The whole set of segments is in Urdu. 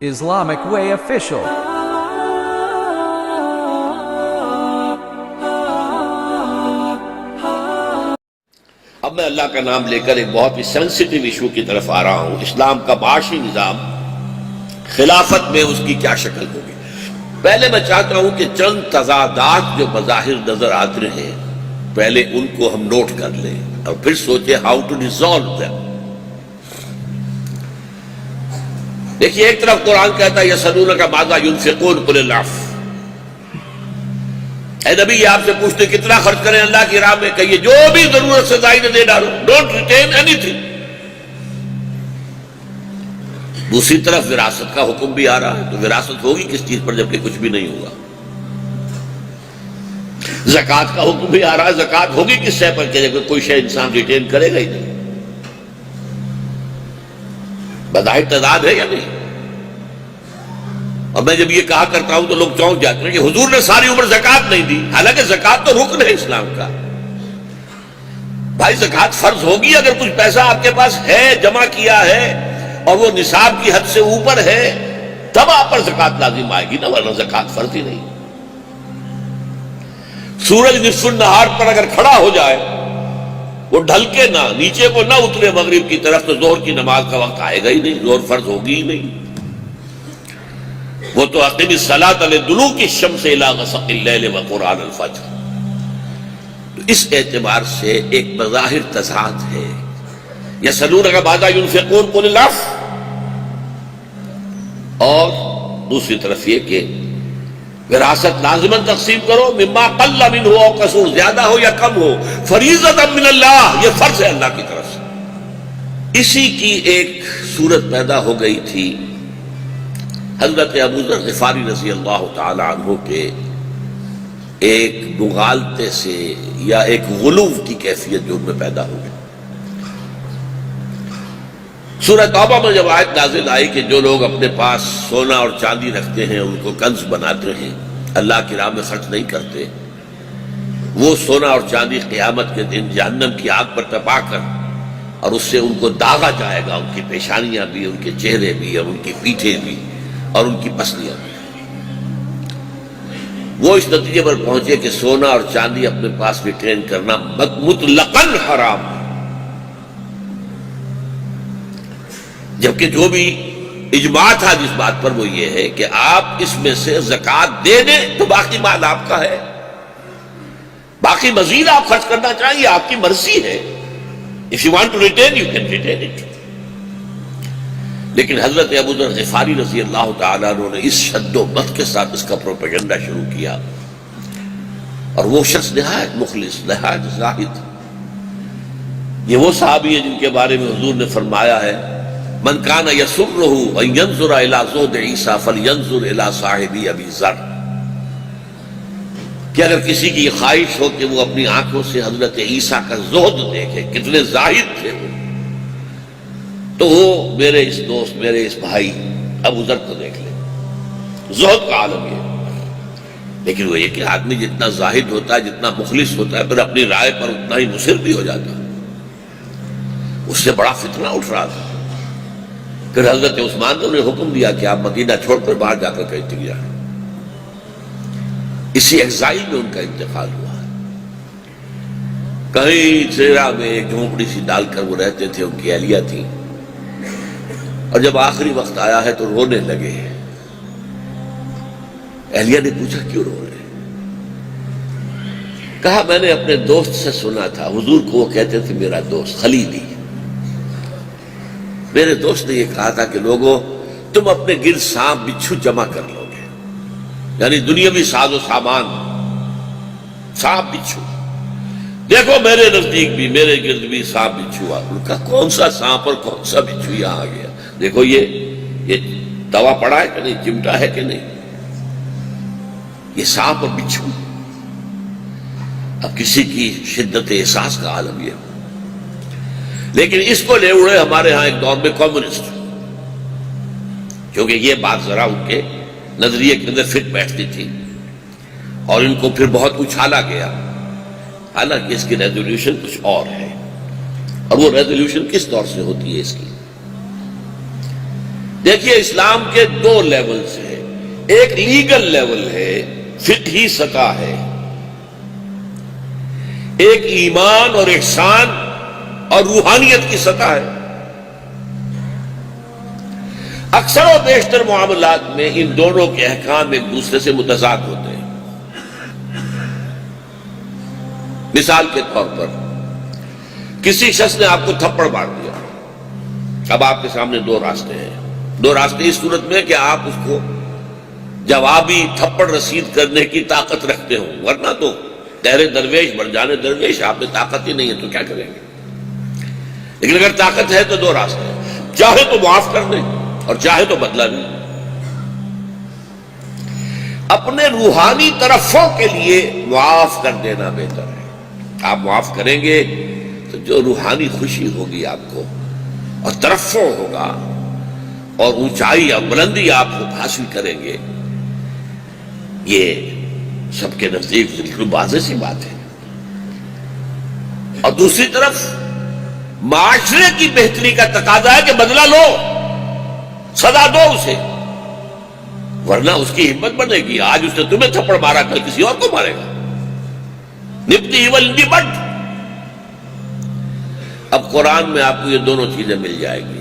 Islamic Way Official. اب میں اللہ کا نام لے کر ایک بہت ہی سینسٹیو ایشو کی طرف آ رہا ہوں. اسلام کا معاشی نظام خلافت میں اس کی کیا شکل ہوگی. پہلے میں چاہتا ہوں کہ چند تضادات جو بظاہر نظر آتے ہیں پہلے ان کو ہم نوٹ کر لیں اور پھر سوچیں ہاؤ ٹو ریزالو دیم. دیکھیے، ایک طرف قرآن کہتا ہے یسألونک ماذا ينفقون قل العفو. اے نبی، یہ آپ سے پوچھتے کتنا خرچ کریں اللہ کی راہ میں، کہیے جو بھی ضرورت سے زائد دے ڈالو، ڈونٹ ریٹین اینی تھنگ. دوسری طرف وراثت کا حکم بھی آ رہا ہے، تو وراثت ہوگی کس چیز پر جبکہ کچھ بھی نہیں ہوگا. زکوٰۃ کا حکم بھی آ رہا ہے، زکوٰۃ ہوگی کس شے پر کہ جبکہ کوئی شے انسان ریٹین کرے گا ہی نہیں. بظاہر تضاد ہے یا نہیں؟ اور میں جب یہ کہا کرتا ہوں تو لوگ چونک جاتے ہیں کہ حضور نے ساری عمر زکوٰۃ نہیں دی، حالانکہ زکوٰۃ تو رکن ہے اسلام کا. بھائی زکوٰۃ فرض ہوگی اگر کچھ پیسہ آپ کے پاس ہے، جمع کیا ہے اور وہ نصاب کی حد سے اوپر ہے، تب آپ پر زکوٰۃ لازم آئے گی نا، ورنہ زکوٰۃ فرض ہی نہیں. سورج نصف النہار پر اگر کھڑا ہو جائے، وہ ڈھل کے نہ نیچے کو نہ اترے مغرب کی طرف، تو ظہر کی نماز کا وقت آئے گا ہی نہیں، ظہر فرض ہوگی ہی نہیں. وہ تو اقیم الصلاۃ لدلوک الشمس الی غسق اللیل وقرآن الفجر. تو اس اعتبار سے ایک بظاہر تضاد ہے. یسألونک ماذا ينفقون قل العفو، اور دوسری طرف یہ کہ وراثت لازماً تقسیم کرو، مما قل منہ او کثر، زیادہ ہو یا کم ہو، فریضۃ من اللہ، یہ فرض ہے اللہ کی طرف سے. اسی کی ایک صورت پیدا ہو گئی تھی حضرت ابو ذر غفاری رضی اللہ تعالی عنہ کے ایک مغالطے سے یا ایک غلو کی کیفیت جو ان میں پیدا ہو گئی. سورہ توبہ میں جب آیت نازل آئی کہ جو لوگ اپنے پاس سونا اور چاندی رکھتے ہیں، ان کو کنز بناتے ہیں، اللہ کی راہ میں خرچ نہیں کرتے، وہ سونا اور چاندی قیامت کے دن جہنم کی آگ پر تپا کر اور اس سے ان کو داغا جائے گا، ان کی پیشانیاں بھی، ان کے چہرے بھی، اور ان کی پیٹھیں بھی، اور ان کی پسلیاں بھی. وہ اس نتیجے پر پہنچے کہ سونا اور چاندی اپنے پاس ریٹین کرنا مطلقاً حرام ہے. جبکہ جو بھی اجماع تھا جس بات پر وہ یہ ہے کہ آپ اس میں سے زکوٰۃ دے دیں تو باقی مال آپ کا ہے، باقی مزید آپ خرچ کرنا چاہیے، آپ کی مرضی ہے. If you want to retain, you can retain it. لیکن حضرت ابو ذر غفاری رضی اللہ تعالیٰ عنہ نے اس شد و بت کے ساتھ اس کا پروپیگنڈا شروع کیا. اور وہ شخص نہایت مخلص، نہایت زاہد. یہ وہ صحابی ہے جن کے بارے میں حضور نے فرمایا ہے من کان یسرہ ان ینظر الی زہد عیسیٰ فلینظر الی صاحب ابی ذر، کہ اگر کسی کی خواہش ہو کہ وہ اپنی آنکھوں سے حضرت عیسیٰ کا زہد دیکھے، کتنے زاہد تھے وہ، تو وہ میرے اس دوست، میرے اس بھائی ابو ذر کو دیکھ لے. زہد کا عالم یہ. لیکن وہ یہ کہ آدمی جتنا زاہد ہوتا ہے، جتنا مخلص ہوتا ہے، پھر اپنی رائے پر اتنا ہی مصر بھی ہو جاتا ہے. اس سے بڑا فتنہ اٹھ رہا تھا. پھر حضرت عثمان نے انہیں حکم دیا کہ آپ مدینہ چھوڑ کر باہر جا کر کہیں تک جائیں. اسی ایگزائل میں ان کا انتقال ہوا. کہیں سیرا میں ایک جھونپڑی سی ڈال کر وہ رہتے تھے، ان کی اہلیہ تھی. اور جب آخری وقت آیا ہے تو رونے لگے. اہلیہ نے پوچھا کیوں رو رہے؟ کہا میں نے اپنے دوست سے سنا تھا، حضور کو وہ کہتے تھے میرا دوست خلیلی. میرے دوست نے یہ کہا تھا کہ لوگوں تم اپنے گرد سانپ بچھو جمع کر لو گے، یعنی دنیاوی ساز و سامان، سانپ بچھو. دیکھو میرے نزدیک بھی، میرے گرد بھی سانپ بچھو. ان کا کون سا سانپ اور کون سا بچھو یہاں آ گیا؟ دیکھو یہ دوا پڑا ہے کہ نہیں، چمٹا ہے کہ نہیں، یہ سانپ اور بچھو. اب کسی کی شدت احساس کا عالم یہ. لیکن اس کو لے اڑے ہمارے ہاں ایک دور میں کمیونسٹ، کیونکہ یہ بات ذرا ان کے نظریے کے اندر فٹ بیٹھتی تھی اور ان کو پھر بہت اچھالا گیا. حالانکہ اس کی ریزولوشن کچھ اور ہے. اور وہ ریزولوشن کس طور سے ہوتی ہے اس کی؟ دیکھیے اسلام کے دو لیولز ہیں، ایک لیگل لیول ہے، فقہی سطح ہے، ایک ایمان اور احسان اور روحانیت کی سطح ہے۔ اکثر و بیشتر معاملات میں ان دونوں کے احکام ایک دوسرے سے متضاد ہوتے ہیں۔ مثال کے طور پر کسی شخص نے آپ کو تھپڑ مار دیا، اب آپ کے سامنے دو راستے ہیں، دو راستے اس صورت میں کہ آپ اس کو جوابی تھپڑ رسید کرنے کی طاقت رکھتے ہو، ورنہ تو تیرے درویش بن جانے درویش، آپ میں طاقت ہی نہیں ہے تو کیا کریں گے۔ لیکن اگر طاقت ہے تو دو راستے ہیں، چاہے تو معاف کر دیں اور چاہے تو بدلہ لیں۔ اپنے روحانی طرفوں کے لیے معاف کر دینا بہتر ہے۔ آپ معاف کریں گے تو جو روحانی خوشی ہوگی آپ کو اور ترفع ہوگا اور اونچائی اور بلندی آپ کو حاصل کریں گے، یہ سب کے نزدیک بالکل واضح سی بات ہے۔ اور دوسری طرف معاشرے کی بہتری کا تقاضا ہے کہ بدلہ لو، سزا دو اسے، ورنہ اس کی ہمت بنے گی، آج اس نے تمہیں تھپڑ مارا کل کسی اور کو مارے گا۔ نپتی ایول ان دی بٹ۔ اب قرآن میں آپ کو یہ دونوں چیزیں مل جائیں گی،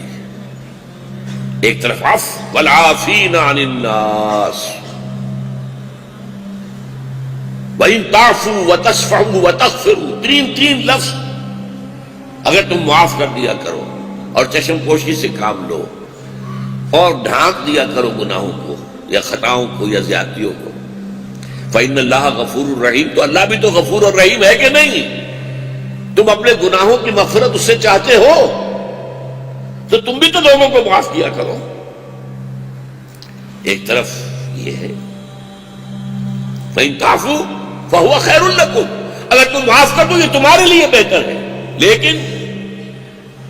ایک طرف عفو والعافین عن الناس، وَإِن تَعْفُوا وَتَصْفَحُوا وَتَغْفِرُوا، تین لفظ اگر تم معاف کر دیا کرو اور چشم پوشی سے کام لو اور ڈھانک دیا کرو گناہوں کو یا خطاؤں کو یا زیادتیوں کو، فَإِنَّ اللَّهَ غَفُورٌ رَحِيمٌ، تو اللہ بھی تو غفور اور رحیم ہے کہ نہیں؟ تم اپنے گناہوں کی مغفرت اس سے چاہتے ہو تو تم بھی تو لوگوں کو معاف کیا کرو۔ ایک طرف یہ ہے فَإِن تَعْفُوا فَهُوَ خَيْرٌ لَكُمْ، اگر تم معاف کر دو یہ تمہارے لیے بہتر ہے، لیکن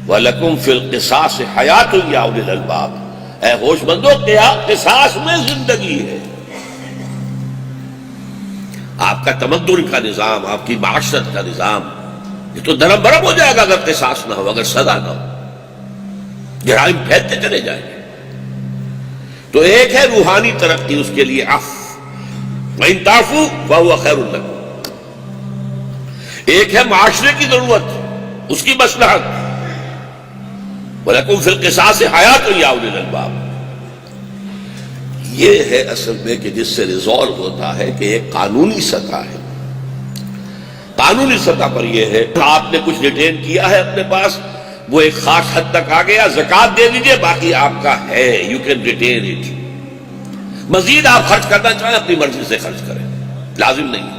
وَلَكُمْ فِي الْقِصَاصِ حَيَاةٌ يَا أُولِي الْأَلْبَابِ، اے ہوش مندو، قصاص میں زندگی ہے۔ آپ کا تمدن کا نظام، آپ کی معاشرت کا نظام یہ تو درم برم ہو جائے گا اگر قصاص نہ ہو، اگر سزا نہ ہو، جرائم پھیلتے چلے جائیں گے۔ تو ایک ہے روحانی ترقی، اس کے لیے عفو، وَإِن تَعْفُوا فَهُوَ خَيْرٌ لَكُمْ، ایک ہے معاشرے کی ضرورت، اس کی مصلحت، وَلَكُمْ فِي الْقِصَاصِ حَيَاةٌ يَا أُولِي الْأَلْبَابِ۔ یہ ہے اصل میں کہ جس سے ریزالو ہوتا ہے کہ ایک قانونی سطح ہے، قانونی سطح پر یہ ہے آپ نے کچھ ریٹین کیا ہے اپنے پاس، وہ ایک خاص حد تک آ گیا، زکوٰۃ دے دیجئے، باقی آپ کا ہے، یو کین ریٹین اٹ، مزید آپ خرچ کرنا چاہیں اپنی مرضی سے خرچ کریں، لازم نہیں،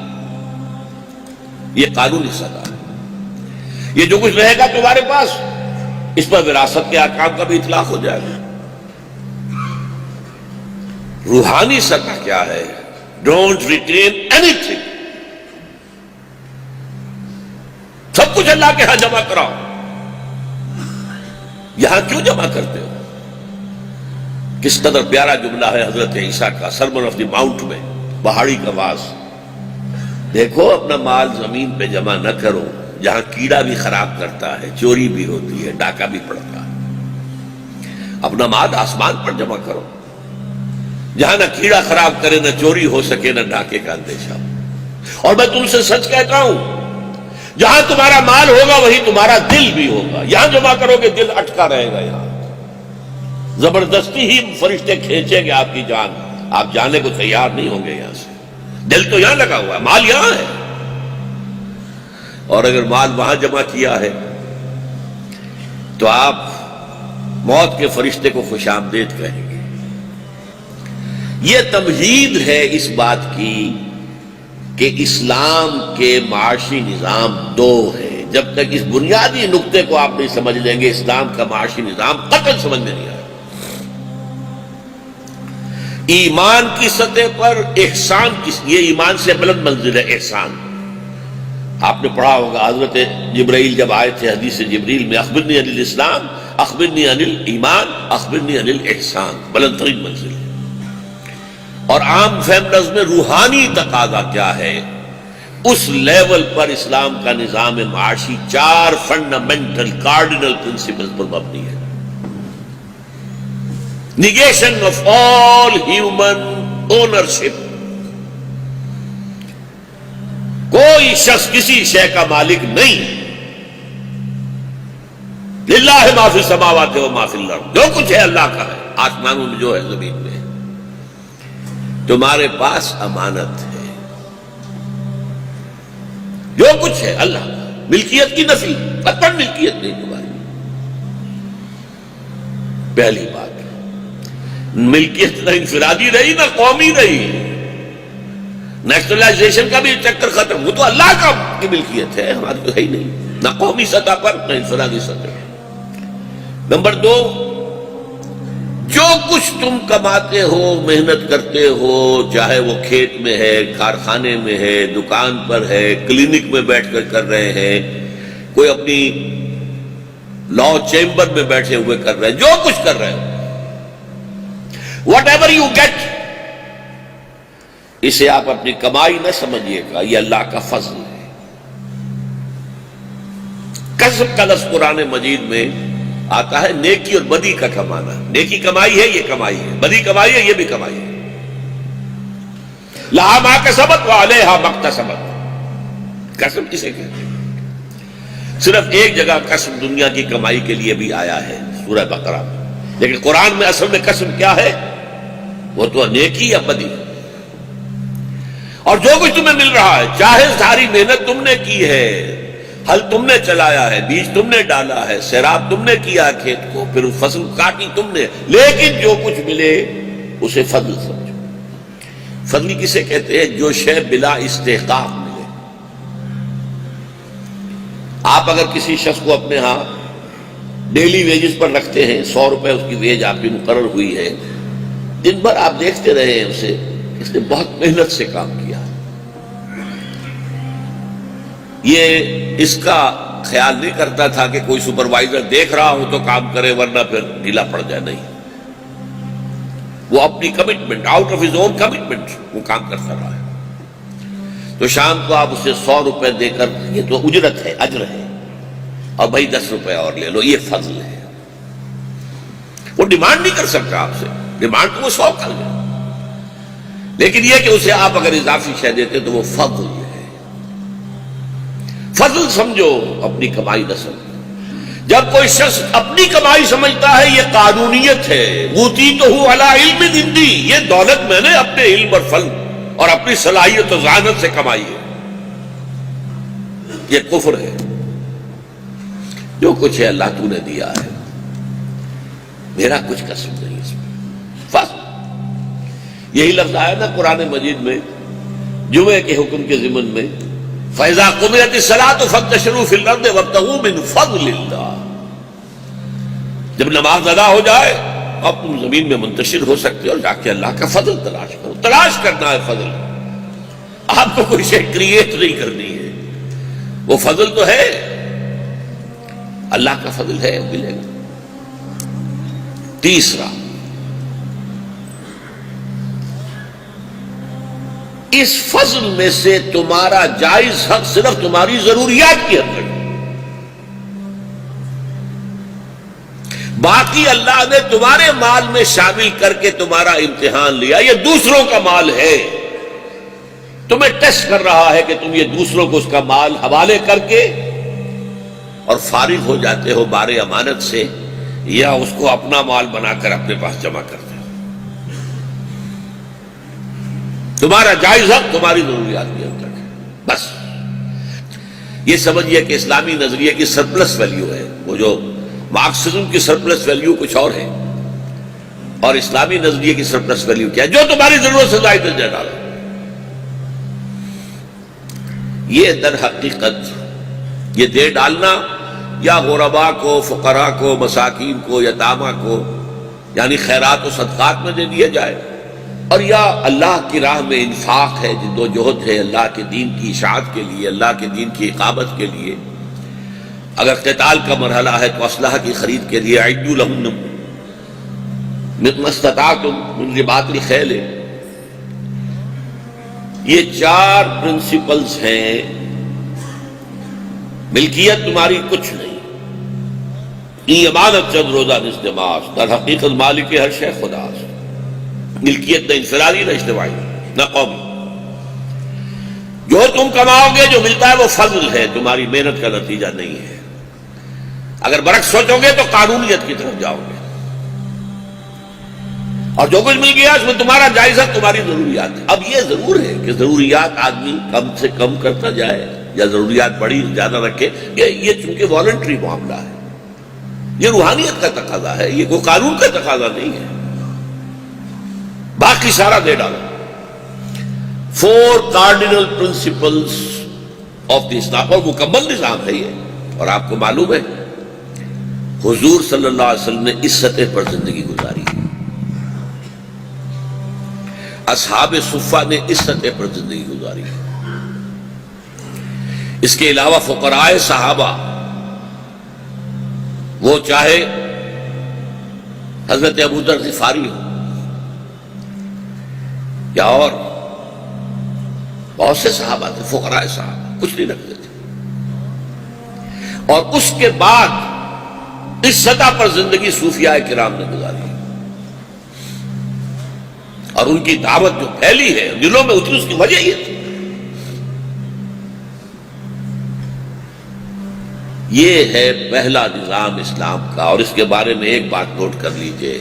یہ قانونی سطح ہے۔ یہ جو کچھ رہے گا تمہارے پاس، اس پر وراثت کے احکام کا بھی اطلاق ہو جائے گا۔ روحانی سطح کیا ہے؟ ڈونٹ ریٹین اینی تھنگ، سب کچھ اللہ کے ہاں جمع کراؤ۔ یہاں کیوں جمع کرتے ہو؟ کس قدر پیارا جملہ ہے حضرت عیسیٰ کا سرمن آف دی ماؤنٹ میں، پہاڑی کا واز، دیکھو اپنا مال زمین پہ جمع نہ کرو جہاں کیڑا بھی خراب کرتا ہے، چوری بھی ہوتی ہے، ڈاکہ بھی پڑتا ہے۔ اپنا مال آسمان پر جمع کرو جہاں نہ کیڑا خراب کرے، نہ چوری ہو سکے، نہ ڈاکے کا اندیشہ ہو۔ اور میں تم سے سچ کہتا ہوں، جہاں تمہارا مال ہوگا وہی تمہارا دل بھی ہوگا۔ یہاں جمع کرو گے دل اٹکا رہے گا، یہاں زبردستی ہی فرشتے کھینچیں گے آپ کی جان، آپ جانے کو تیار نہیں ہوں گے یہاں سے۔ دل تو یہاں لگا ہوا ہے، مال یہاں ہے، اور اگر مال وہاں جمع کیا ہے تو آپ موت کے فرشتے کو خوش آمدید کہیں گے۔ یہ تمہید ہے اس بات کی کہ اسلام کے معاشی نظام دو ہے۔ جب تک اس بنیادی نقطے کو آپ نہیں سمجھ لیں گے، اسلام کا معاشی نظام قطعاً سمجھ میں نہیں آئے۔ ایمان کی سطح پر احسان یہ ایمان سے بلند منزل ہے احسان۔ آپ نے پڑھا ہوگا حضرت جبرائیل جب آئے تھے حدیث جبریل میں، اخبرنی عن الاسلام، اخبرنی عن الایمان، اخبرنی عن الاحسان، بلند ترین منزل ہے۔ اور عام فہم میں روحانی تقاضا کیا ہے، اس لیول پر اسلام کا نظام معاشی 4 فنڈامنٹل کارڈینل پرنسپل پر مبنی ہے۔ negation of all human ownership. کوئی شخص کسی شے کا مالک نہیں. للہ ما فی السماوات و ما فی الارض، جو کچھ ہے اللہ کا ہے، آسمانوں میں جو ہے زمین میں ہے. تمہارے پاس امانت ہے، جو کچھ ہے اللہ کا. ملکیت کی نفی، قطعاً ملکیت نہیں تمہاری. پہلی بات، ملکیت نہ انفرادی رہی نہ قومی رہی. نیشنلائزیشن کا بھی چکر ختم. وہ تو اللہ کا کی ملکیت ہے، ہماری تو ہے ہی نہیں، نہ قومی سطح پر نہ انفرادی سطح. نمبر 2، جو کچھ تم کماتے ہو، محنت کرتے ہو، چاہے وہ کھیت میں ہے، کارخانے میں ہے، دکان پر ہے، کلینک میں بیٹھ کر کر رہے ہیں، کوئی اپنی لا چیمبر میں بیٹھے ہوئے کر رہے ہیں، جو کچھ کر رہے ہو، واٹ ایور یو گیٹ، اسے آپ اپنی کمائی نہ سمجھیے گا، یہ اللہ کا فضل ہے. کسب کا لفظ قرآن مجید میں آتا ہے نیکی اور بدی کا کمانا. نیکی کمائی ہے، یہ کمائی ہے. بدی کمائی ہے، یہ بھی کمائی ہے. لہا ما کسبت وعلیہا ما اکتسبت. کسب کسے کہتے ہیں؟ صرف ایک جگہ کسب دنیا کی کمائی کے لیے بھی آیا ہے، سورہ بقرہ میں. لیکن قرآن میں اصل میں کسب کیا ہے؟ وہ تو نیکی یا بدی. اور جو کچھ تمہیں مل رہا ہے، چاہے ساری محنت تم نے کی ہے، ہل تم نے چلایا ہے، بیج تم نے ڈالا ہے، سیراب تم نے کیا کھیت کو، پھر فصل کاٹی تم نے، لیکن جو کچھ ملے اسے فضل سمجھو. فضل کسے کہتے ہیں؟ جو شے بلا استحقاق ملے. آپ اگر کسی شخص کو اپنے ہاں ڈیلی ویجز پر رکھتے ہیں، 100 روپے اس کی ویج آپ کی مقرر ہوئی ہے، دن بھر آپ دیکھتے رہے ہیں اسے، اس نے بہت محنت سے کام کیا، یہ اس کا خیال نہیں کرتا تھا کہ کوئی سپروائزر دیکھ رہا ہو تو کام کرے ورنہ پھر ڈھیلا پڑ جائے. نہیں، وہ اپنی commitment, out of his own commitment وہ کام کرتا رہا ہے. تو شام کو آپ اسے 100 روپے دے کر، یہ تو اجرت ہے، اجر ہے، اور بھائی 10 روپے اور لے لو، یہ فضل ہے. وہ ڈیمانڈ نہیں کر سکتا آپ سے، ڈیمانڈ تو وہ 100 کر لے، لیکن یہ کہ اسے آپ اگر اضافی شے دیتے تو وہ فضل ہے. فضل سمجھو، اپنی کمائی نہ سمجھو. جب کوئی شخص اپنی کمائی سمجھتا ہے یہ قانونیت ہے، اوتیتہ علی علم عندی، یہ دولت میں نے اپنے علم اور فضل اور اپنی صلاحیت و ذہانت سے کمائی ہے، یہ کفر ہے. جو کچھ ہے اللہ تو نے دیا ہے، میرا کچھ قسم نہیں اس میں. فضل، یہی لفظ آیا نا قرآن مجید میں جمعے کے حکم کے ضمن میں، فَإِذَا قُضِيَتِ الصَّلَاةُ فَانتَشِرُوا فِي الْأَرْضِ وَابْتَغُوا مِنْ فَضْلِ اللَّهِ. جب نماز ادا ہو جائے اب تم زمین میں منتشر ہو سکتے ہو اور جا کے اللہ کا فضل تلاش کرو. تلاش کرنا ہے فضل، آپ کو کوئی شے کریٹ نہیں کرنی ہے. وہ فضل تو ہے، اللہ کا فضل ہے، ملے گا. تیسرا، اس فضل میں سے تمہارا جائز حق صرف تمہاری ضروریات کی حد تک، باقی اللہ نے تمہارے مال میں شامل کر کے تمہارا امتحان لیا. یہ دوسروں کا مال ہے، تمہیں ٹیسٹ کر رہا ہے کہ تم یہ دوسروں کو اس کا مال حوالے کر کے اور فارغ ہو جاتے ہو بار امانت سے، یا اس کو اپنا مال بنا کر اپنے پاس جمع کرتے ہو. تمہارا جائز حق تمہاری ضروریات کے حد تک ہے. بس یہ سمجھیے کہ اسلامی نظریے کی سرپلس ویلیو ہے. وہ جو مارکسزم کی سرپلس ویلیو کچھ اور ہے، اور اسلامی نظریے کی سرپلس ویلیو کیا ہے؟ جو تمہاری ضرورت سے زائد دے ڈالو. یہ در حقیقت یہ دے ڈالنا یا غرباء کو، فقراء کو، مساکین کو، یتامہ کو، یعنی خیرات و صدقات میں دے دیا جائے، اور یا اللہ کی راہ میں انفاق ہے، جد و جہد ہے اللہ کے دین کی اشاعت کے لیے، اللہ کے دین کی اقامت کے لیے. اگر قتال کا مرحلہ ہے تو اسلحہ کی خرید کے لیے اعدوا لہن ما استطعتم من رباط الخیل. یہ 4 پرنسپلز ہیں. ملکیت تمہاری کچھ نہیں، ای امانت چند روزہ نس نماز، در حقیقت مالک ہر شے خدا سے، ملکیت نہ انفرادی نہ اجتماعی نہ قومی. جو تم کماؤ گے جو ملتا ہے وہ فضل ہے، تمہاری محنت کا نتیجہ نہیں ہے. اگر برعکس سوچو گے تو قانونیت کی طرف جاؤ گے، اور جو کچھ مل گیا اس میں تمہارا جائزہ تمہاری ضروریات ہے. اب یہ ضرور ہے کہ ضروریات آدمی کم سے کم کرتا جائے یا ضروریات بڑی زیادہ رکھے. یہ چونکہ والنٹری معاملہ ہے، یہ روحانیت کا تقاضا ہے، یہ کوئی قانون کا تقاضا نہیں ہے. باقی سارا دے ڈالو. 4 cardinal principles of the Islam، اور مکمل نظام ہے یہ. اور آپ کو معلوم ہے حضور صلی اللہ علیہ وسلم نے اس سطح پر زندگی گزاری ہے، اصحاب صفہ نے اس سطح پر زندگی گزاری ہے. اس کے علاوہ فقراء صحابہ، وہ چاہے حضرت ابو ذر غفاری ہو یا اور بہت سے صحابہ تھے، فقراء صحابہ کچھ نہیں رکھتے تھے، اور اس کے بعد اس سطح پر زندگی صوفیاء کرام نے گزاری. اور ان کی دعوت جو پھیلی ہے دلوں میں اتری، اس کی وجہ یہ تھی. یہ ہے پہلا نظام اسلام کا. اور اس کے بارے میں ایک بات نوٹ کر لیجئے،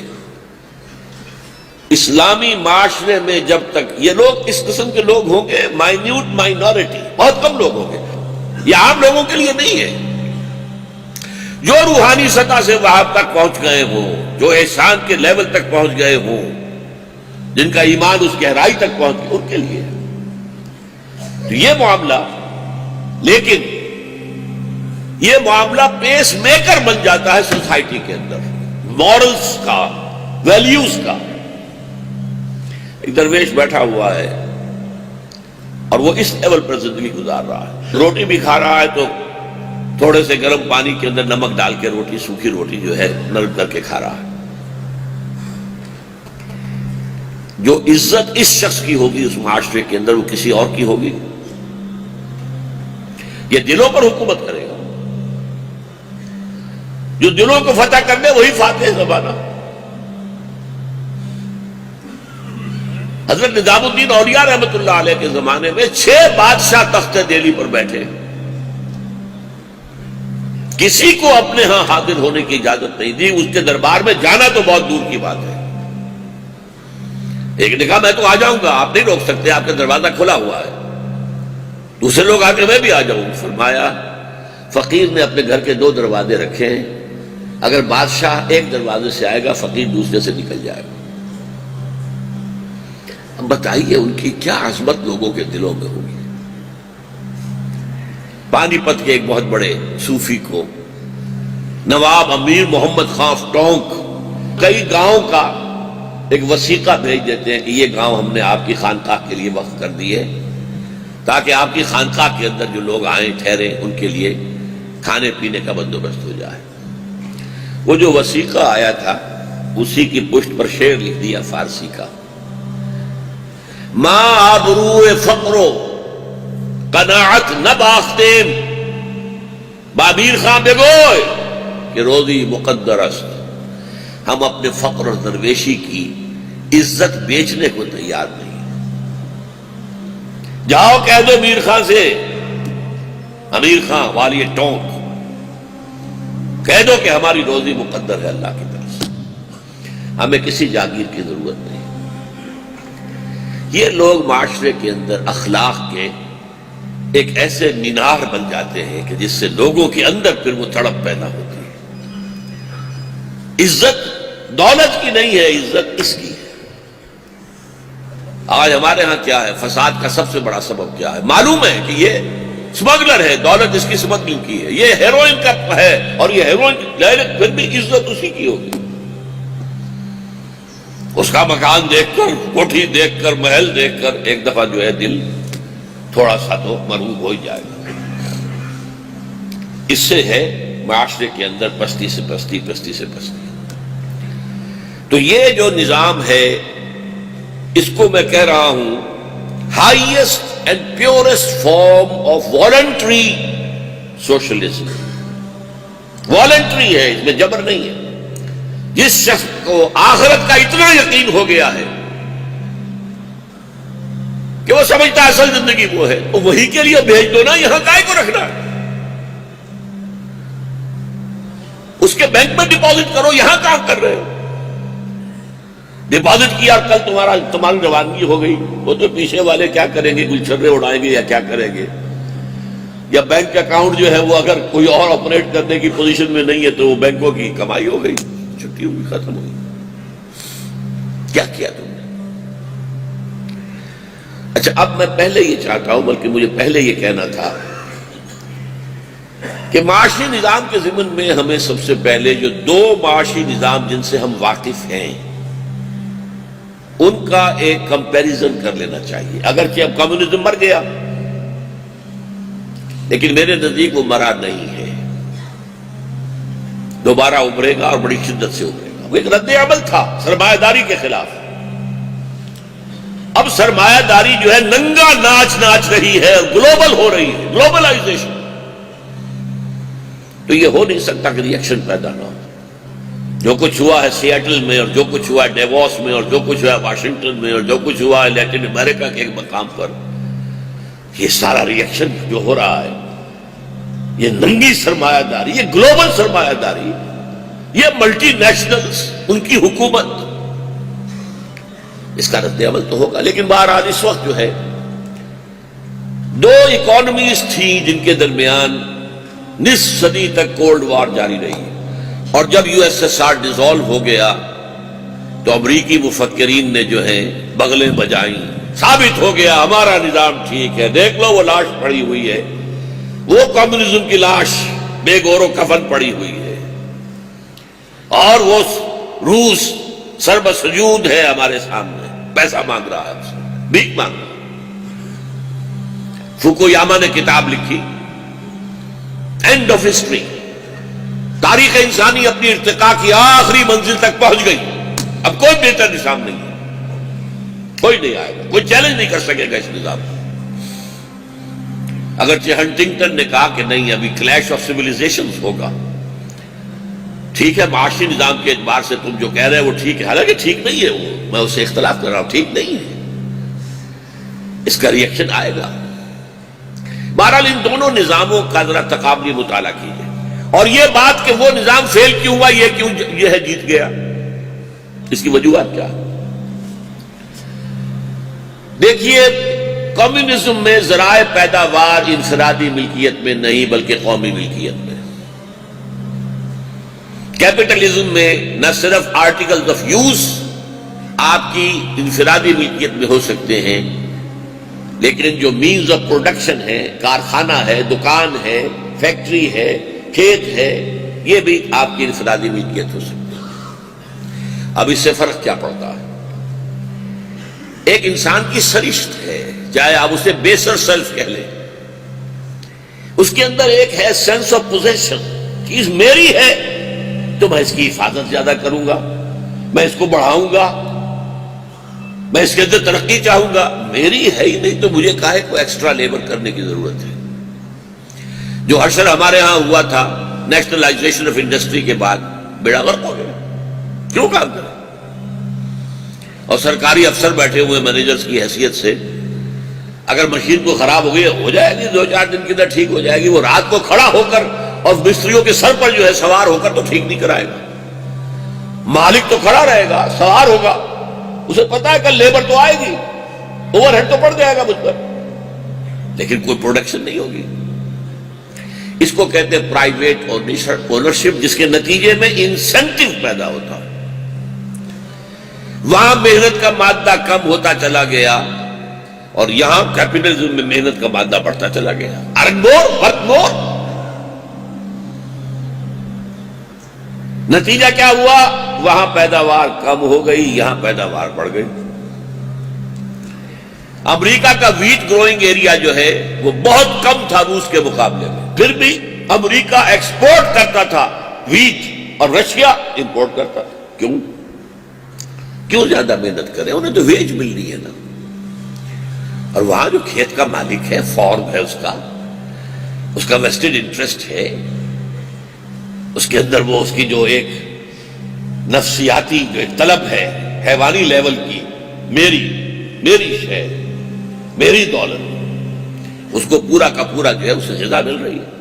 اسلامی معاشرے میں جب تک یہ لوگ اس قسم کے لوگ ہوں گے، مائنورٹی، بہت کم لوگ ہوں گے، یہ عام لوگوں کے لیے نہیں ہے. جو روحانی سطح سے وہاں تک پہنچ گئے ہوں، جو احسان کے لیول تک پہنچ گئے ہوں، جن کا ایمان اس گہرائی تک پہنچ گیا، ان کے لیے تو یہ معاملہ. لیکن یہ معاملہ پیس میکر بن جاتا ہے سوسائٹی کے اندر، مورلز کا، ویلیوز کا. ایک درویش بیٹھا ہوا ہے اور وہ اس لیول پر زندگی گزار رہا ہے. روٹی بھی کھا رہا ہے تو تھوڑے سے گرم پانی کے اندر نمک ڈال کے روٹی، سوکھی روٹی جو ہے نرم کر کے کھا رہا ہے. جو عزت اس شخص کی ہوگی اس معاشرے کے اندر، وہ کسی اور کی ہوگی. یہ دلوں پر حکومت کرے گا. جو دلوں کو فتح کر دے وہی فاتح زمانہ. حضرت نظام الدین اولیاء رحمۃ اللہ علیہ کے زمانے میں 6 بادشاہ تخت دہلی پر بیٹھے، کسی کو اپنے ہاں حاضر ہونے کی اجازت نہیں دی. اس کے دربار میں جانا تو بہت دور کی بات ہے. ایک نے کہا میں تو آ جاؤں گا، آپ نہیں روک سکتے، آپ کا دروازہ کھلا ہوا ہے. دوسرے لوگ آ کے میں بھی آ جاؤں. فرمایا فقیر نے اپنے گھر کے 2 دروازے رکھے ہیں، اگر بادشاہ ایک دروازے سے آئے گا، فقیر دوسرے سے نکل جائے گا. اب بتائیے ان کی کیا عظمت لوگوں کے دلوں میں ہوگی. پانی پت کے ایک بہت بڑے صوفی کو نواب امیر محمد خان ٹونک کئی گاؤں کا ایک وثیقہ بھیج دیتے ہیں کہ یہ گاؤں ہم نے آپ کی خانقاہ کے لیے وقف کر دیے، تاکہ آپ کی خانقاہ کے اندر جو لوگ آئیں ٹھہریں ان کے لیے کھانے پینے کا بندوبست ہو جائے. وہ جو وثیقہ آیا تھا اسی کی پشت پر شعر لکھ دیا فارسی کا، ما آبرو فقرو قناعت نہ باختیم، بابیر خان بگوئے کہ روزی مقدر است، ہم اپنے فقر اور درویشی کی عزت بیچنے کو تیار نہیں. جاؤ کہہ دو میر خان سے، امیر خان والی ٹونک، کہہ دو کہ ہماری روزی مقدر ہے اللہ کی طرف سے، ہمیں کسی جاگیر کی ضرورت نہیں. یہ لوگ معاشرے کے اندر اخلاق کے ایک ایسے مینار بن جاتے ہیں کہ جس سے لوگوں کے اندر پھر وہ تڑپ پیدا ہوتی ہے. عزت دولت کی نہیں ہے، عزت اس کی ہے. آج ہمارے ہاں کیا ہے، فساد کا سب سے بڑا سبب کیا ہے؟ معلوم ہے کہ یہ اسمگلر ہے، دولت اس کی اسمگلنگ کی ہے، یہ ہیروئن کا ہے، اور یہ ہیروئن پھر بھی عزت اسی کی ہوگی. اس کا مکان دیکھ کر، کوٹھی دیکھ کر، محل دیکھ کر ایک دفعہ جو ہے دل تھوڑا سا تو مرعوب ہو ہی جائے گا. اس سے ہے معاشرے کے اندر پستی سے پستی، پستی سے پستی. تو یہ جو نظام ہے اس کو میں کہہ رہا ہوں highest and purest form of voluntary socialism. Voluntary ہے، اس میں جبر نہیں ہے۔ جس شخص کو آخرت کا اتنا یقین ہو گیا ہے کہ وہ سمجھتا ہے اصل زندگی وہ ہے، تو وہی کے لیے بھیج دو نا، یہاں کائے کو رکھنا ہے؟ اس کے بینک میں ڈپازٹ کرو، یہاں کام کر رہے ہو؟ ڈپازٹ کیا اور کل تمہاری روانگی ہو گئی، وہ تو پیچھے والے کیا کریں گے، کچھ چھرے اڑائیں گے یا کیا کریں گے، یا بینک اکاؤنٹ جو ہے وہ اگر کوئی اور آپریٹ کرنے کی پوزیشن میں نہیں ہے تو وہ بینکوں کی کمائی ہو گئی، چھٹی ہوئی، ختم ہوئی۔ کیا کیا تم نے؟ اچھا، اب میں پہلے یہ چاہتا ہوں، بلکہ مجھے پہلے یہ کہنا تھا کہ معاشی نظام کے ضمن میں ہمیں سب سے پہلے جو دو معاشی نظام جن سے ہم واقف ہیں ان کا ایک کمپیریزن کر لینا چاہیے۔ اگرچہ اب کمیونزم مر گیا، لیکن میرے نزدیک وہ مرا نہیں ہے، دوبارہ ابھرے گا اور بڑی شدت سے ابھرے گا۔ وہ ایک رد عمل تھا سرمایہ داری کے خلاف، اب سرمایہ داری جو ہے ننگا ناچ رہی ہے، گلوبل ہو رہی ہے، گلوبلائزیشن۔ تو یہ ہو نہیں سکتا کہ ریئیکشن پیدا نہ ہو۔ جو کچھ ہوا ہے سیاٹل میں، اور جو کچھ ہوا ہے ڈیووس میں، اور جو کچھ ہوا ہے واشنگٹن میں، اور جو کچھ ہوا ہے لیٹن امریکہ کے ایک مقام پر، یہ سارا ریئیکشن جو ہو رہا ہے، یہ ننگی سرمایہ داری، یہ گلوبل سرمایہ داری، یہ ملٹی نیشنلز، ان کی حکومت، اس کا رد عمل تو ہوگا۔ لیکن بہرحال اس وقت جو ہے دو اکانومیز تھی جن کے درمیان نصف صدی تک کولڈ وار جاری رہی، اور جب U S S R dissolve ہو گیا تو امریکی مفکرین نے جو ہے بغلیں بجائیں، ثابت ہو گیا ہمارا نظام ٹھیک ہے، دیکھ لو وہ لاش پڑی ہوئی ہے، وہ کمیونزم کی لاش بے گور و کفن پڑی ہوئی ہے، اور وہ روس سربسجود ہے ہمارے سامنے، پیسہ مانگ رہا ہے، بھیک مانگ رہا ہے۔ فوکویاما نے کتاب لکھی اینڈ آف ہسٹری، تاریخ انسانی اپنی ارتقاء کی آخری منزل تک پہنچ گئی، اب کوئی بہتر نظام نہیں ہے، کوئی نہیں آئے گا، کوئی چیلنج نہیں کر سکے گا اس نظام کو۔ اگرچہ ہنٹنگٹن نے کہا کہ نہیں، ابھی کلیش آف سیویلائزیشنز ہوگا، ٹھیک ہے معاشی نظام کے اعتبار سے تم جو کہہ رہے ہیں وہ ٹھیک ہے، حالانکہ ٹھیک نہیں ہے، وہ میں اس سے اختلاف کر رہا ہوں، ٹھیک نہیں ہے، اس کا ریئیکشن آئے گا۔ بہرحال ان دونوں نظاموں کا ذرا تقابلی مطالعہ کیجیے، اور یہ بات کہ وہ نظام فیل کیوں ہوا، یہ کیوں یہ ہے جیت گیا، اس کی وجوہات کیا؟ دیکھیے، کمیونزم میں ذرائع پیداوار انفرادی ملکیت میں نہیں بلکہ قومی ملکیت میں، کیپٹلزم میں نہ صرف آرٹیکلز آف یوز آپ کی انفرادی ملکیت میں ہو سکتے ہیں، لیکن جو مینز آف پروڈکشن ہے، کارخانہ ہے، دکان ہے، فیکٹری ہے، کھیت ہے، یہ بھی آپ کی انفرادی ملکیت ہو سکتی ہے۔ اب اس سے فرق کیا پڑتا ہے؟ ایک انسان کی سرشت ہے، چاہے آپ اسے بیسر سیلف کہہ لیں، اس کے اندر ایک ہے سینس آف پوزیشن، چیز میری ہے تو میں اس کی حفاظت زیادہ کروں گا، میں اس کو بڑھاؤں گا، میں اس کے اندر ترقی چاہوں گا، میری ہے ہی نہیں تو مجھے کاہے کو ایکسٹرا لیبر کرنے کی ضرورت ہے۔ جو حشر ہمارے ہاں ہوا تھا نیشنلائزیشن آف انڈسٹری کے بعد، بیڑا غرق ہو گیا، کیوں کام کریں؟ اور سرکاری افسر بیٹھے ہوئے مینیجرز کی حیثیت سے، اگر مشین کو خراب ہو گئی ہو جائے گی، 2-4 دن کے اندر ٹھیک ہو جائے گی، وہ رات کو کھڑا ہو کر اور مستریوں کے سر پر جو ہے سوار ہو کر تو ٹھیک نہیں کرائے گا۔ مالک تو کھڑا رہے گا، سوار ہوگا، اسے پتا ہے کل لیبر تو آئے گی، اوور ہیڈ تو پڑ جائے گا مجھ پر، لیکن کوئی پروڈکشن نہیں ہوگی۔ اس کو کہتے ہیں پرائیویٹ اونرشپ، جس کے نتیجے میں انسینٹیو پیدا ہوتا ہے۔ وہاں محنت کا مادہ کم ہوتا چلا گیا اور یہاں کیپٹلزم میں محنت کا مادہ بڑھتا چلا گیا، ارن مور ورک مور۔ نتیجہ کیا ہوا؟ وہاں پیداوار کم ہو گئی، یہاں پیداوار بڑھ گئی۔ امریکہ کا ویٹ گروئنگ ایریا جو ہے وہ بہت کم تھا روس کے مقابلے میں، پھر بھی امریکہ ایکسپورٹ کرتا تھا ویٹ اور رشیا امپورٹ کرتا تھا۔ کیوں زیادہ محنت کریں؟ انہیں تو ویج ملنی ہے نا، اور وہاں جو کھیت کا مالک ہے، فارم ہے، اس کا ویسٹڈ انٹرسٹ ہے، اس کے اندر وہ اس کی جو ایک نفسیاتی جو ایک طلب ہے حیوانی لیول کی، میری شے، میری دولت، اس کو پورا کا پورا جو ہے اسے غذا مل رہی ہے۔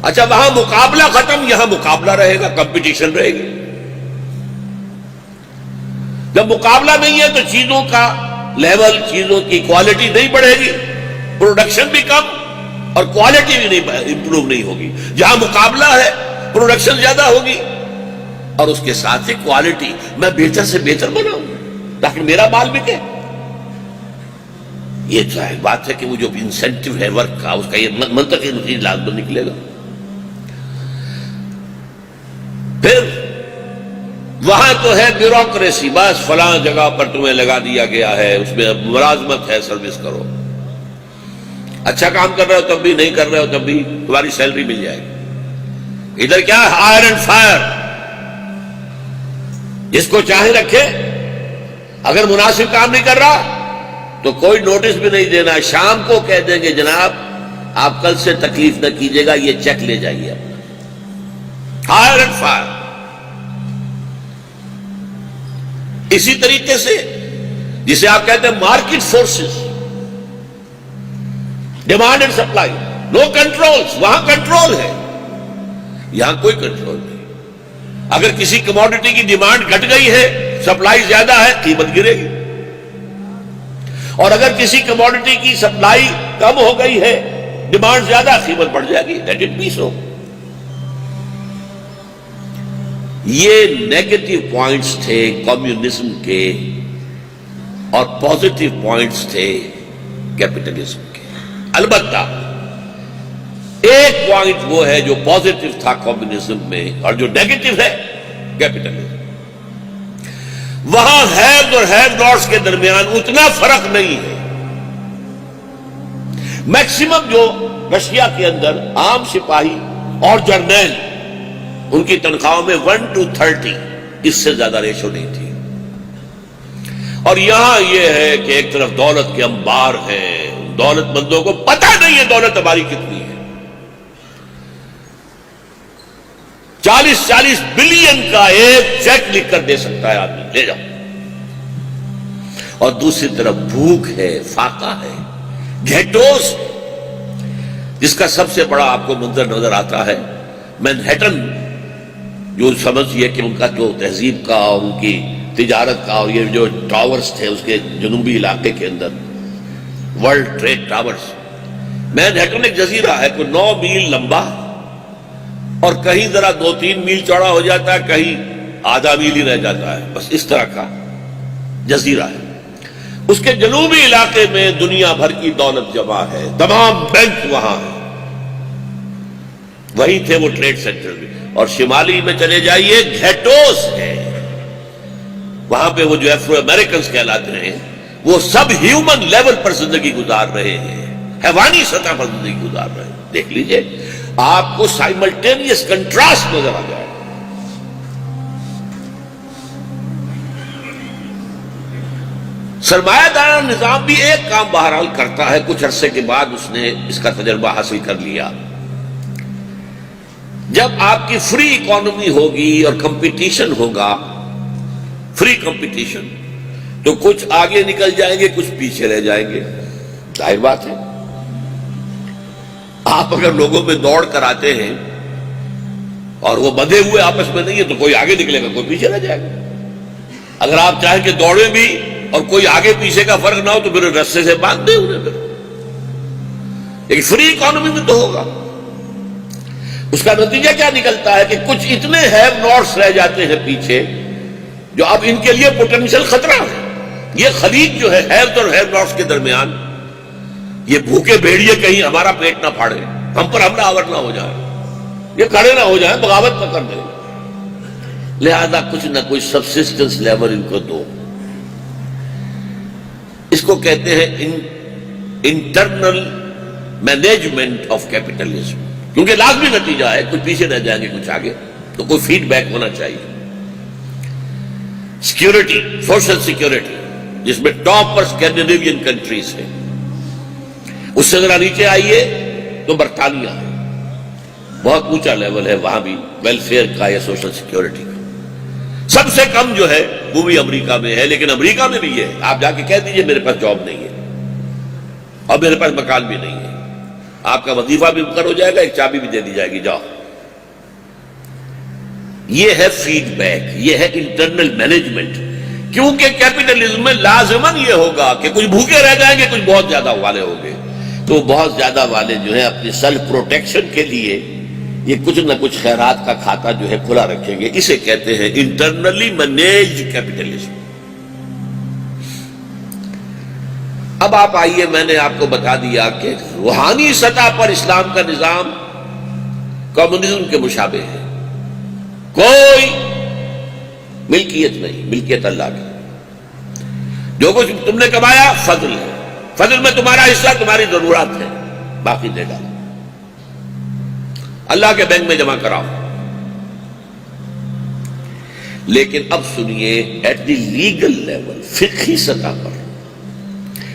اچھا وہاں مقابلہ ختم، یہاں مقابلہ رہے گا، کمپٹیشن رہے گی۔ جب مقابلہ نہیں ہے تو چیزوں کا لیول، چیزوں کی کوالٹی نہیں بڑھے گی، پروڈکشن بھی کم اور کوالٹی بھی نہیں امپروو نہیں ہوگی۔ جہاں مقابلہ ہے پروڈکشن زیادہ ہوگی اور اس کے ساتھ ہی کوالٹی، میں بہتر سے بہتر بناؤں تاکہ میرا مال بکے۔ یہ ظاہر بات ہے کہ وہ جو انسینٹیو ہے ورک کا، اس کا یہ منطقی نتیجہ لازم نکلے گا۔ پھر وہاں تو ہے بیوروکریسی، بس فلاں جگہ پر تمہیں لگا دیا گیا ہے، اس میں ملازمت ہے، سروس کرو، اچھا کام کر رہے ہو تب بھی، نہیں کر رہے ہو تب بھی تمہاری سیلری مل جائے گی۔ ادھر کیا ہے؟ ہائر اینڈ فائر، جس کو چاہے رکھے، اگر مناسب کام نہیں کر رہا تو کوئی نوٹس بھی نہیں دینا، شام کو کہہ دیں گے جناب آپ کل سے تکلیف نہ کیجیے گا، یہ چیک لے جائیے اپنا۔ Hire and fire. اسی طریقے سے جسے آپ کہتے ہیں market forces, demand and supply, no controls, وہاں کنٹرول ہے، یہاں کوئی کنٹرول نہیں۔ اگر کسی کموڈٹی کی ڈیمانڈ گھٹ گئی ہے، سپلائی زیادہ ہے، قیمت گرے گی، اور اگر کسی کموڈٹی کی سپلائی کم ہو گئی ہے، ڈیمانڈ زیادہ، قیمت بڑھ جائے گی۔ لیٹ اٹ بی سو۔ یہ نیگیٹو پوائنٹس تھے کمیونزم کے اور پازیٹو پوائنٹس تھے کیپٹلزم کے۔ البتہ ایک پوائنٹ وہ ہے جو پازیٹو تھا کمیونزم میں اور جو نیگیٹو ہے کیپٹلزم۔ وہاں ہیو اور ہیو ناٹس کے درمیان اتنا فرق نہیں ہے۔ میکسیمم جو رشیا کے اندر عام سپاہی اور جرنیل، ان کی تنخواہوں میں 1:30 اس سے زیادہ ریشو نہیں تھی، اور یہاں یہ ہے کہ ایک طرف دولت کے انبار ہیں، دولت مندوں کو پتہ نہیں ہے دولت ہماری کتنی ہے، 40 بلین کا ایک چیک لکھ کر دے سکتا ہے آدمی، لے جاؤ۔ اور دوسری طرف بھوک ہے، فاقہ ہے، گھیٹوز، جس کا سب سے بڑا آپ کو منظر نظر آتا ہے مینہٹن، جو سمجھئے کہ ان کا جو تہذیب کا اور ان کی تجارت کا، اور یہ جو ٹاورز تھے اس کے جنوبی علاقے کے اندر، ورلڈ ٹریڈ ٹاورز، مینہٹن ایک جزیرہ ہے، کوئی 9 میل لمبا اور کہیں ذرا 2-3 میل چوڑا ہو جاتا ہے، کہیں آدھا میل ہی رہ جاتا ہے، بس اس طرح کا جزیرہ ہے۔ اس کے جنوبی علاقے میں دنیا بھر کی دولت جمع ہے، تمام بینک وہاں ہیں، وہی تھے وہ ٹریڈ سینٹر بھی۔ اور شمالی میں چلے جائیے، گھیٹوز ہے، وہاں پہ وہ جو افرو امریکنز کہلاتے ہیں، وہ سب ہیومن لیول پر زندگی گزار رہے ہیں، حیوانی سطح پر زندگی گزار رہے ہیں۔ دیکھ لیجئے، آپ کو سائملٹینیس کنٹراسٹ نظر آ جائے۔ سرمایہ دارانہ نظام بھی ایک کام بہرحال کرتا ہے، کچھ عرصے کے بعد اس نے اس کا تجربہ حاصل کر لیا۔ جب آپ کی فری اکانومی ہوگی اور کمپٹیشن ہوگا، فری کمپٹیشن، تو کچھ آگے نکل جائیں گے، کچھ پیچھے رہ جائیں گے، ظاہر بات ہے۔ آپ اگر لوگوں میں دوڑ کر آتے ہیں اور وہ بندھے ہوئے آپس میں نہیں ہے تو کوئی آگے نکلے گا، کوئی پیچھے رہ جائے گا۔ اگر آپ چاہیں کہ دوڑیں بھی اور کوئی آگے پیچھے کا فرق نہ ہو تو پھر رستے سے باندھ دیں انہیں۔ پھر ایک فری اکانومی میں تو ہوگا۔ اس کا نتیجہ کیا نکلتا ہے کہ کچھ اتنے ہیو ناٹس رہ جاتے ہیں پیچھے، جو اب ان کے لیے پوٹینشیل خطرہ ہے۔ یہ خلیج جو ہے ہیوز اور ہیو ناٹس کے درمیان، یہ بھوکے بھیڑیے کہیں ہمارا پیٹ نہ پھاڑے، ہم پر حملہ آور نہ ہو جائے، یہ کھڑے نہ ہو جائیں، بغاوت نہ کر دیں، لہذا کچھ نہ کچھ سبسسٹنس لیول ان کو دو۔ اس کو کہتے ہیں انٹرنل مینجمنٹ آف کیپٹلزم، کیونکہ لازمی نتیجہ ہے کچھ پیچھے رہ جائیں گے کچھ آگے، تو کوئی فیڈ بیک ہونا چاہیے۔ سیکیورٹی، سوشل سیکیورٹی، جس میں ٹاپ پر اسکینڈینیوین کنٹریز ہیں، اس سے ذرا نیچے آئیے تو برطانیہ ہے، بہت اونچا لیول ہے وہاں بھی ویلفیئر کا یا سوشل سیکیورٹی کا. سب سے کم جو ہے وہ بھی امریکہ میں ہے. لیکن امریکہ میں بھی یہ ہے, آپ جا کے کہہ دیجئے میرے پاس جاب نہیں ہے اور میرے پاس مکان بھی نہیں ہے, آپ کا وظیفہ بھی مقرر ہو جائے گا, ایک چابی بھی دے دی جائے گی, جاؤ. یہ ہے فیڈ بیک, یہ ہے انٹرنل مینجمنٹ. کیونکہ کیپٹلزم میں لازماً یہ ہوگا کہ کچھ بھوکے رہ جائیں گے, کچھ بہت زیادہ والے ہوں گے. تو بہت زیادہ والے جو ہیں اپنی سیلف پروٹیکشن کے لیے یہ کچھ نہ کچھ خیرات کا کھاتا جو ہے کھلا رکھیں گے. اسے کہتے ہیں انٹرنلی مینیجڈ کیپٹلزم. اب آپ آئیے, میں نے آپ کو بتا دیا کہ روحانی سطح پر اسلام کا نظام کمیونزم کے مشابہ ہے. کوئی ملکیت نہیں, ملکیت اللہ کی. جو کچھ تم نے کمایا فضل ہے, فضل میں تمہارا حصہ تمہاری ضرورت ہے, باقی دے ڈالو, اللہ کے بینک میں جمع کراؤ. لیکن اب سنیے, ایٹ دی لیگل لیول, فقہی سطح پر,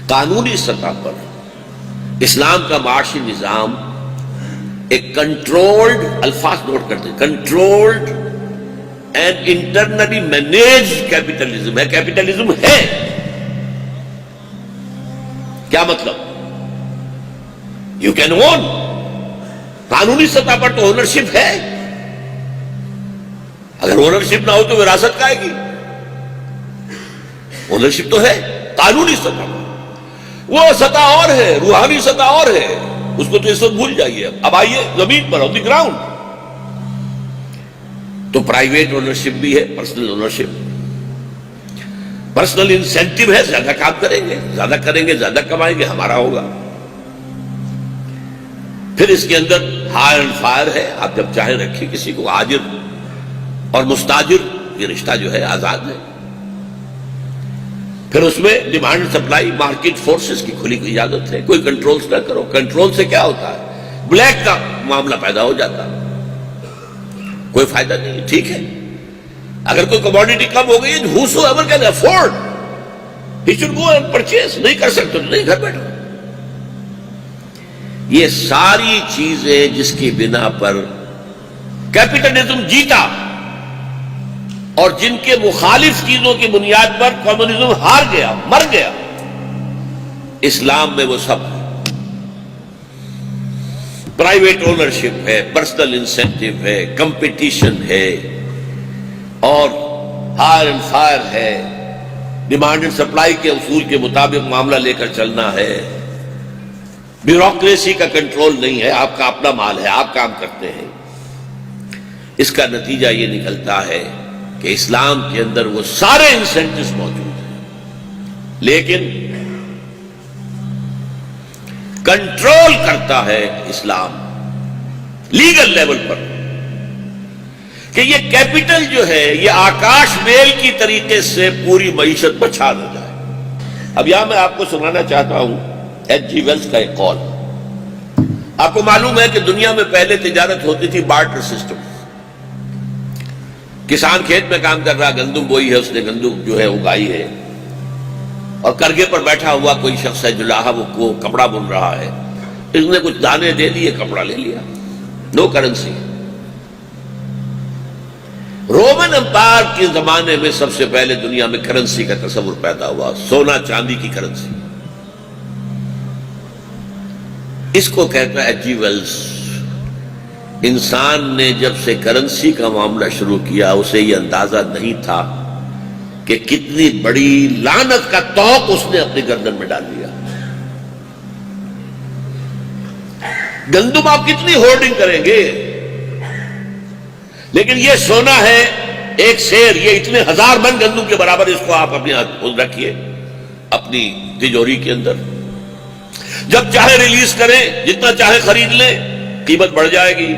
قانونی سطح پر اسلام کا معاشی نظام ایک کنٹرولڈ, الفاظ نوٹ کرتے ہیں, controlled and internally managed capitalism ہے. کیپٹلزم ہے. کیا مطلب؟ You can own. قانونی سطح پر تو اونرشپ ہے. اگر اونرشپ نہ ہو تو وراثت کا آئے گی؟ اونرشپ تو ہے قانونی سطح پر. وہ سطح اور ہے, روحانی سطح اور ہے, اس کو تو اس وقت بھول جائیے. اب آئیے زمین پر, آن دی گراؤنڈ, تو پرائیویٹ اونرشپ بھی ہے, پرسنل اونرشپ. پرسنل انسینٹیو ہے, زیادہ کام کریں گے, زیادہ کریں گے, زیادہ کمائیں گے, ہمارا ہوگا. پھر اس کے اندر ہائر اینڈ فائر ہے, آپ جب چاہیں رکھیے کسی کو. آجر اور مستاجر یہ رشتہ جو ہے آزاد ہے. پھر اس میں ڈیمانڈ سپلائی, مارکیٹ فورسز کی کھلی کوئی اجازت ہے. کوئی کنٹرولز نہ کرو. کنٹرول سے کیا ہوتا ہے؟ بلیک کا معاملہ پیدا ہو جاتا ہے, کوئی فائدہ نہیں. ٹھیک ہے, اگر کوئی کموڈیٹی کم ہو گئی, whosoever can afford, he should go and purchase. نہیں کر سکتے تو نہیں, گھر بیٹھو. یہ ساری چیزیں جس کی بنا پر کیپٹلزم جیتا اور جن کے مخالف چیزوں کی بنیاد پر کمیونزم ہار گیا, مر گیا, اسلام میں وہ سب ہے. پرائیویٹ اونرشپ ہے, پرسنل انسینٹیو ہے, کمپٹیشن ہے, اور ہائر اینڈ فائر ہے. ڈیمانڈ اینڈ سپلائی کے اصول کے مطابق معاملہ لے کر چلنا ہے. بیوروکریسی کا کنٹرول نہیں ہے, آپ کا اپنا مال ہے, آپ کام کرتے ہیں. اس کا نتیجہ یہ نکلتا ہے کہ اسلام کے اندر وہ سارے انسینٹیوز موجود ہیں, لیکن کنٹرول کرتا ہے اسلام لیگل لیول پر کہ یہ کیپٹل جو ہے یہ آکاش میل کی طریقے سے پوری معیشت پر چھا نہ جائے. اب یہاں میں آپ کو سنانا چاہتا ہوں ایچ جی ویلز کا ایک قول. آپ کو معلوم ہے کہ دنیا میں پہلے تجارت ہوتی تھی بارٹر سسٹم. کسان کھیت میں کام کر رہا, گندم بوئی ہے, اس نے گندم جو ہے اگائی ہے, اور کرگے پر بیٹھا ہوا کوئی شخص ہے جلاحا, وہ کپڑا بن رہا ہے, اس نے کچھ دانے دے دیے, کپڑا لے لیا, نو کرنسی. رومن امپائر کے زمانے میں سب سے پہلے دنیا میں کرنسی کا تصور پیدا ہوا, سونا چاندی کی کرنسی. اس کو کہتا ہے ایچ جی ویلز, انسان نے جب سے کرنسی کا معاملہ شروع کیا اسے یہ اندازہ نہیں تھا کہ کتنی بڑی لعنت کا طوق اس نے اپنی گردن میں ڈال لیا. گندم آپ کتنی ہولڈنگ کریں گے, لیکن یہ سونا ہے ایک شیر, یہ اتنے 1000 من گندم کے برابر, اس کو آپ اپنے ہاتھ رکھیے اپنی تجوری کے اندر. جب چاہے ریلیز کریں, جتنا چاہے خرید لیں, قیمت بڑھ جائے گی.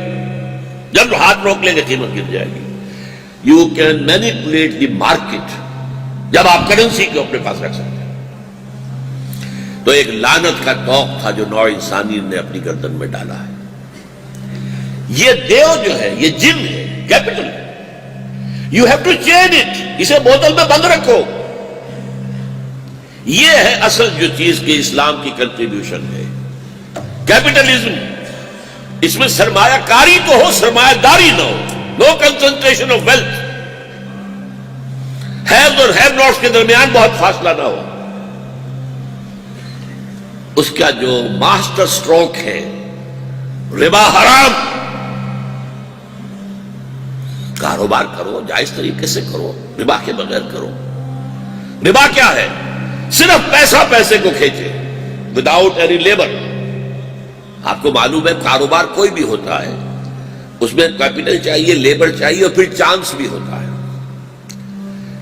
جب ہاتھ روک لیں گے قیمت گر جائے گی. You can manipulate the market جب آپ کرنسی کو اپنے پاس رکھ سکتے ہیں. تو ایک لعنت کا طوق تھا جو نوع انسانی نے اپنی گردن میں ڈالا ہے. یہ دیو جو ہے یہ جن ہے, capital. You have to chain it, اسے بوتل میں بند رکھو. یہ ہے اصل جو چیز کی اسلام کی کنٹریبیوشن ہے. کیپٹلزم اس میں سرمایہ کاری تو ہو، سرمایہ داری نہ ہو. نو کنسنٹریشن آف ویلتھ. ہیوز اور ہیو ناٹس کے درمیان بہت فاصلہ نہ ہو. اس کا جو ماسٹر سٹروک ہے ربا حرام. کاروبار کرو جائز طریقے سے کرو، ربا کے بغیر کرو. ربا کیا ہے؟ صرف پیسہ پیسے کو کھینچے وداؤٹ اینی لیبر. آپ کو معلوم ہے کاروبار کوئی بھی ہوتا ہے اس میں کیپٹل چاہیے، لیبر چاہیے، اور پھر چانس بھی ہوتا ہے.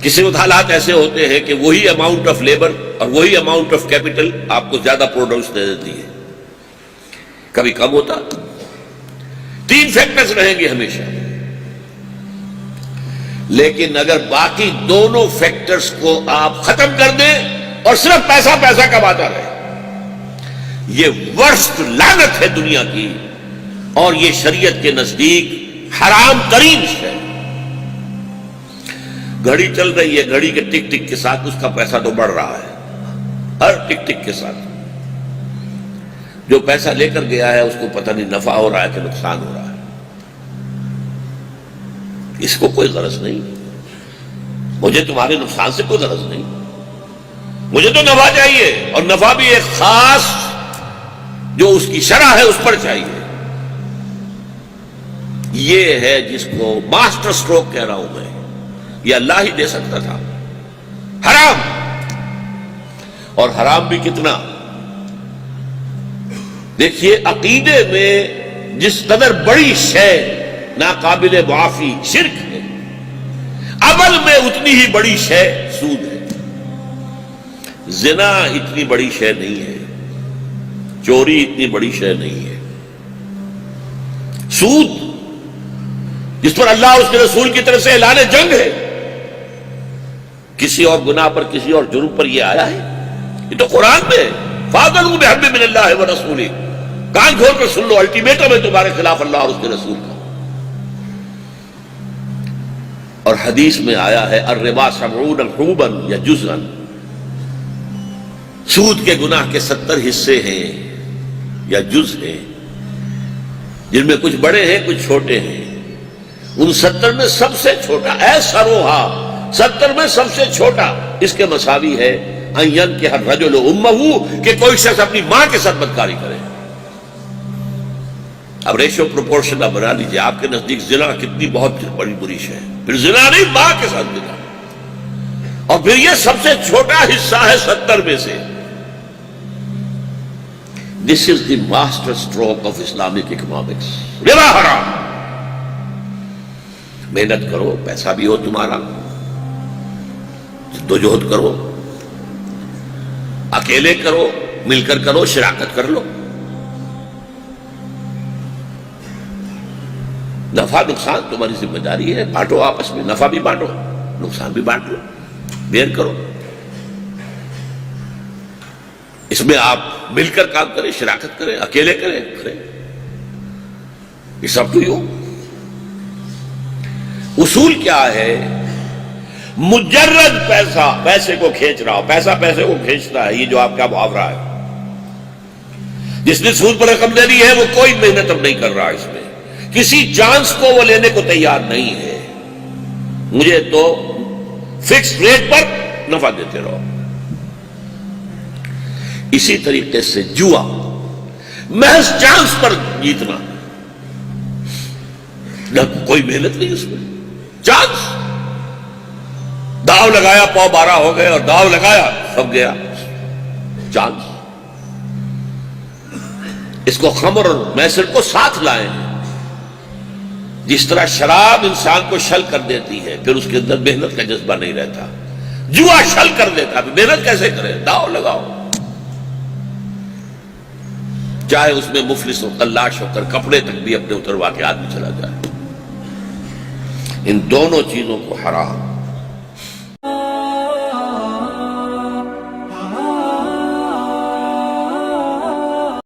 کسی وقت حالات ایسے ہوتے ہیں کہ وہی اماؤنٹ آف لیبر اور وہی اماؤنٹ آف کیپٹل آپ کو زیادہ پروڈکٹس دے دیتی ہے، کبھی کم ہوتا. 3 فیکٹرز رہیں گے ہمیشہ. لیکن اگر باقی دونوں فیکٹرز کو آپ ختم کر دیں اور صرف پیسہ پیسہ کماتا رہے، یہ ورسٹ لعنت ہے دنیا کی، اور یہ شریعت کے نزدیک حرام ترین ہے. گھڑی چل رہی ہے، گھڑی کے ٹک ٹک کے ساتھ اس کا پیسہ تو بڑھ رہا ہے. ہر ٹک ٹک کے ساتھ جو پیسہ لے کر گیا ہے اس کو پتہ نہیں نفع ہو رہا ہے کہ نقصان ہو رہا ہے. اس کو کوئی غرض نہیں. مجھے تمہارے نقصان سے کوئی غرض نہیں، مجھے تو نفع چاہیے، اور نفع بھی ایک خاص جو اس کی شرح ہے اس پر چاہیے. یہ ہے جس کو ماسٹر سٹروک کہہ رہا ہوں میں. یہ اللہ ہی دے سکتا تھا. حرام. اور حرام بھی کتنا؟ دیکھیے عقیدے میں جس قدر بڑی شے ناقابل معافی شرک ہے، عمل میں اتنی ہی بڑی شے سود ہے. زنا اتنی بڑی شے نہیں ہے، چوری اتنی بڑی شے نہیں ہے. سود جس پر اللہ اور اس کے رسول کی طرف سے اعلان جنگ ہے، کسی اور گناہ پر، کسی اور جرم پر یہ آیا ہے؟ یہ تو قرآن میں فَاذَنُوا بِحَرْبٍ مِّنَ اللَّهِ وَرَسُولِهِ. کان کھول کر سن لو، الٹیمیٹم ہے تمہارے خلاف اللہ اور اس کے رسول کا. اور حدیث میں آیا ہے الربا 70 حوبا یا جزءا. سود کے گناہ کے 70 حصے ہیں یا جز ہیں، جن میں کچھ بڑے ہیں کچھ چھوٹے ہیں. ان 70 میں سب سے چھوٹا ایسروہا، 70 میں سب سے چھوٹا اس کے مساوی ہے ان ينكح الرجل امه، کہ کوئی شخص اپنی ماں کے ساتھ بدکاری کرے. اب ریشو پروپورشن اب بنا لیجیے. آپ کے نزدیک زنا کتنی بہت بڑی بری شے ہے، پھر زنا نہیں، ماں کے ساتھ زنا. اور پھر یہ سب سے چھوٹا حصہ ہے 70 میں سے. This is the master stroke of Islamic economics. ربا حرام. محنت کرو، پیسہ بھی ہو تمہارا، جدوجہد کرو، اکیلے کرو، مل کر کرو، شراکت کر لو. نفع نقصان تمہاری ذمہ داری ہے، بانٹو آپس میں. نفع بھی بانٹو، نقصان بھی بانٹ لو، بیئر کرو. اس میں آپ مل کر کام کریں، شراکت کریں، اکیلے کریں. یہ سب تو یوں. اصول کیا ہے؟ مجرد پیسہ پیسے کو کھینچ رہا ہو، پیسہ پیسے کو کھینچتا ہے. یہ جو آپ کا محاورہ ہے، جس نے سود پر رقم دینی ہے وہ کوئی محنت اب نہیں کر رہا، اس میں کسی چانس کو وہ لینے کو تیار نہیں ہے. مجھے تو فکس ریٹ پر نفع دیتے رہو. اسی طریقے سے جوا، محض چانس پر جیتنا، کوئی محنت نہیں اس میں. چانس، داؤ لگایا، پاؤ 12 ہو گئے، اور داؤ لگایا سب گیا. چانس. اس کو خمر اور میسر کو ساتھ لائیں. جس طرح شراب انسان کو شل کر دیتی ہے، پھر اس کے اندر محنت کا جذبہ نہیں رہتا. جوا شل کر دیتا ہے، محنت کیسے کرے؟ داؤ لگاؤ. چاہے اس میں مفلس ہو، تلاش ہو کر کپڑے تک بھی اپنے اتروا کے آدمی چلا جائے. ان دونوں چیزوں کو حرام